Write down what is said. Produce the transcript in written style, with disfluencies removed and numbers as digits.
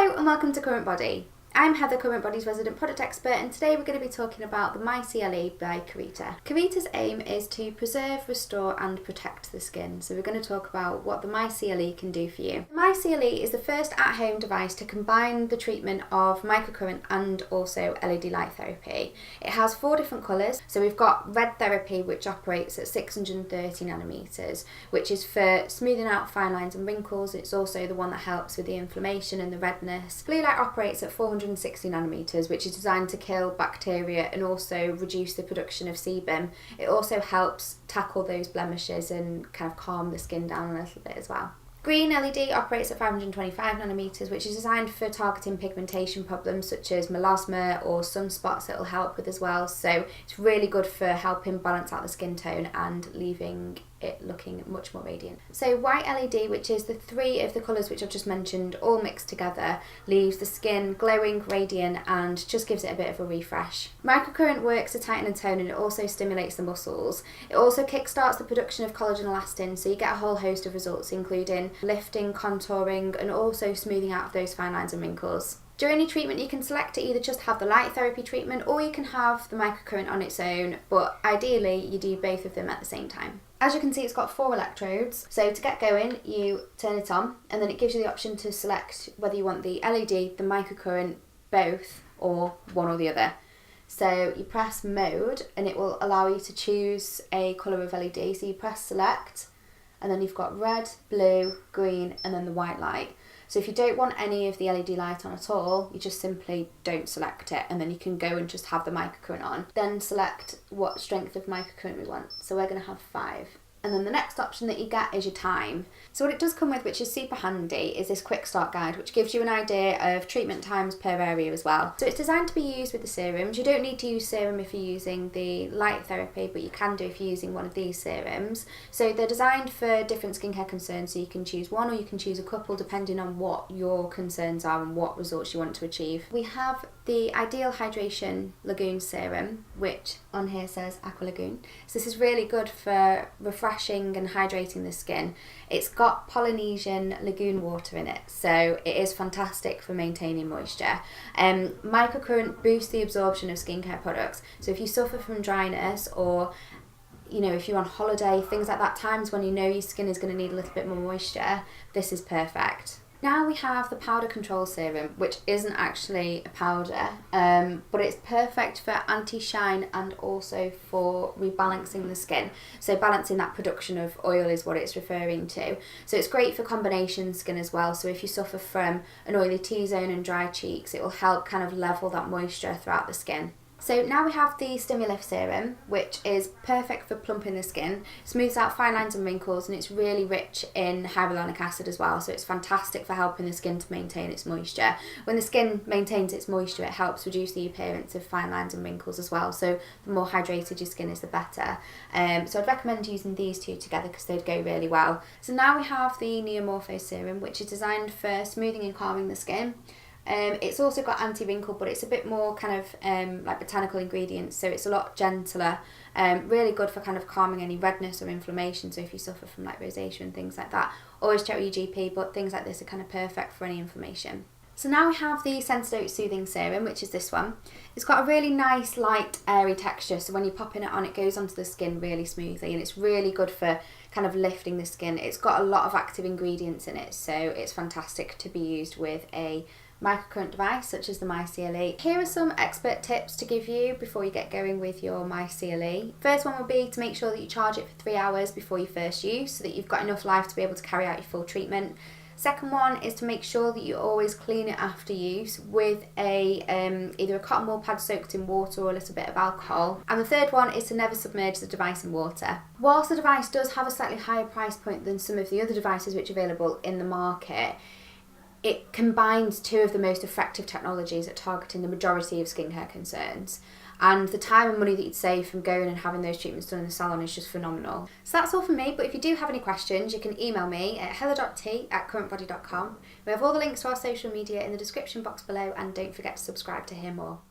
Hello and welcome to Current Body. I'm Heather, Current Body's resident product expert, and today we're going to be talking about the My C.L.E by Carita. Carita's aim is to preserve, restore and protect the skin. So we're going to talk about what the My C.L.E can do for you. The My C.L.E is the first at-home device to combine the treatment of microcurrent and also LED light therapy. It has 4 different colours. So we've got red therapy, which operates at 630 nanometers, which is for smoothing out fine lines and wrinkles. It's also the one that helps with the inflammation and the redness. Blue light operates at 460 nanometers, which is designed to kill bacteria and also reduce the production of sebum. It also helps tackle those blemishes and kind of calm the skin down a little bit as well. Green LED operates at 525 nanometers, which is designed for targeting pigmentation problems such as melasma or sunspots. It will help with as well. So it's really good for helping balance out the skin tone and leaving it looking much more radiant. So white LED, which is the 3 of the colours which I've just mentioned all mixed together, leaves the skin glowing, radiant and just gives it a bit of a refresh. Microcurrent works to tighten and tone, and it also stimulates the muscles. It also kickstarts the production of collagen elastin, so you get a whole host of results including lifting, contouring and also smoothing out of those fine lines and wrinkles. During your treatment you can select to either just have the light therapy treatment or you can have the microcurrent on its own, but ideally you do both of them at the same time. As you can see, it's got 4 electrodes, so to get going you turn it on and then it gives you the option to select whether you want the LED, the microcurrent, both or one or the other. So you press mode and it will allow you to choose a colour of LED, so you press select and then you've got red, blue, green and then the white light. So if you don't want any of the LED light on at all, you just simply don't select it and then you can go and just have the microcurrent on. Then select what strength of microcurrent we want. So we're going to have 5. And then the next option that you get is your time. So what it does come with, which is super handy, is this quick start guide, which gives you an idea of treatment times per area as well. So it's designed to be used with the serums. You don't need to use serum if you're using the light therapy, but you can do if you're using one of these serums. So they're designed for different skincare concerns, so you can choose one or you can choose a couple depending on what your concerns are and what results you want to achieve. We have the Ideal Hydration Lagoon Serum, which on here says Aqua Lagoon. So this is really good for refreshing and hydrating the skin. It's got Polynesian lagoon water in it, so it is fantastic for maintaining moisture. Microcurrent boosts the absorption of skincare products, so if you suffer from dryness or if you're on holiday, things like that, times when you know your skin is going to need a little bit more moisture, this is perfect. Now we have the Powder Control Serum, which isn't actually a powder, but it's perfect for anti-shine and also for rebalancing the skin. So balancing that production of oil is what it's referring to. So it's great for combination skin as well. So if you suffer from an oily T-zone and dry cheeks, it will help kind of level that moisture throughout the skin. So now we have the Stimulation Serum, which is perfect for plumping the skin, smooths out fine lines and wrinkles, and it's really rich in hyaluronic acid as well, so it's fantastic for helping the skin to maintain its moisture. When the skin maintains its moisture, it helps reduce the appearance of fine lines and wrinkles as well, so the more hydrated your skin is, the better. So I'd recommend using these 2 together because they'd go really well. So now we have the Uniamour Serum, which is designed for smoothing and calming the skin. It's also got anti-wrinkle, but it's a bit more kind of like botanical ingredients, so it's a lot gentler. Really good for kind of calming any redness or inflammation, so if you suffer from like rosacea and things like that, always check with your GP, but things like this are kind of perfect for any inflammation. So now we have the Sensitive Soothing Serum, which is this one. It's got a really nice, light, airy texture, so when you're popping it on, it goes onto the skin really smoothly, and it's really good for kind of lifting the skin. It's got a lot of active ingredients in it, so it's fantastic to be used with a microcurrent device such as the My C.L.E. Here are some expert tips to give you before you get going with your My C.L.E. First one would be to make sure that you charge it for 3 hours before your first use so that you've got enough life to be able to carry out your full treatment. Second one is to make sure that you always clean it after use with either a cotton wool pad soaked in water or a little bit of alcohol. And the third one is to never submerge the device in water. Whilst the device does have a slightly higher price point than some of the other devices which are available in the market, it combines 2 of the most effective technologies at targeting the majority of skincare concerns. And the time and money that you'd save from going and having those treatments done in the salon is just phenomenal. So that's all from me, but if you do have any questions, you can email me at heather.t@currentbody.com. We have all the links to our social media in the description box below, and don't forget to subscribe to hear more.